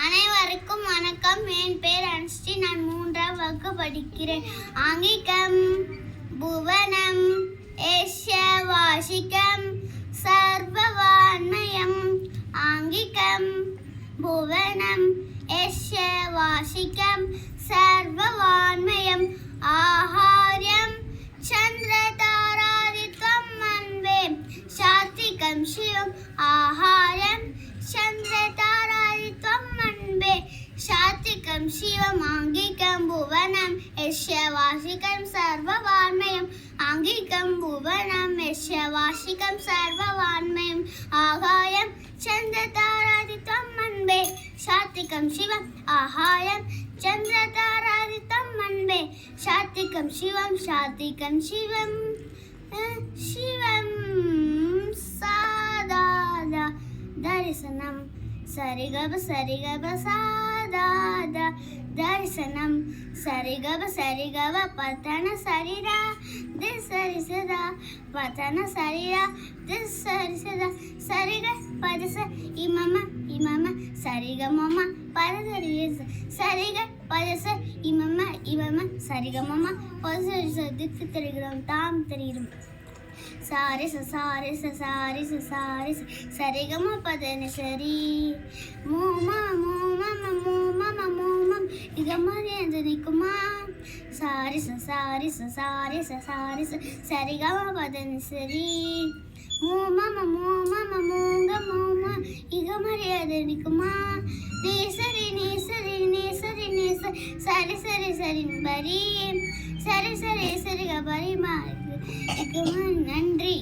அனைவருக்கும் வணக்கம். என் பேர் அன்ஸ்ரீ. நான் 3ஆம் வகுப்பு படிக்கிறேன். ஆங்கிகம் புவனம் ஏஷ்ய வாசிகம் சர்வவான்மயம். ஆங்கிகம் புவனம் ஏஷ்ய வாசிகம் சர்வவான்மயம். ஆஹார்யம் சந்திரதாராதித்வம் மன்வே சாத்விகம் சிவம். ஆஹார்யம் சந்திரதாராதித்வம் மன்வே சாத்விகம் சிவம். ஆங்கிகம் புவனம் யஸ்ய வாசிகம் சர்வவான்மயம். ஆங்கிகம் புவனம் யஸ்ய வாசிகம் சர்வவான்மயம். ஆகாயம் சந்திரதாராதித்வம் மன்வே சாத்விகம் சிவம். ஆகாயம் சந்திரதாராதித்வம் மன்வே சாத்விகம் சிவம். சாத்விகம் சிவம் சிவம் சாதாதா தரிசனம். சரிகப சரிகப சாதாத தரிசனம். சரிகப சரிகப பத்தன சரிரா திசரி சதா பத்தன சரிரா திசரி சதா. சரிக பதச இமம இமம சரிக மம பதசரி சரிக பதச இமம இமம சரிக மம பதசரி திக்கு தெரிகிறோம் தாம் தெரிகிறோம். சாரி சாரி சாரி சாரி சரிகம பதன சரி மூமா மூமா மூமா மூமம் இத மாதிரி நிக்குமா. சாரி சாரி சாரி சாரி சரிகம பதன சரி மூமா மூமா மூங்க மூமா இத மாதிரி நிக்குமா. நீ சரி நீ சரி நீ சரி நீ சரி சரி சரி பரி சரி சரி சரிக பரிமா. நன்றி.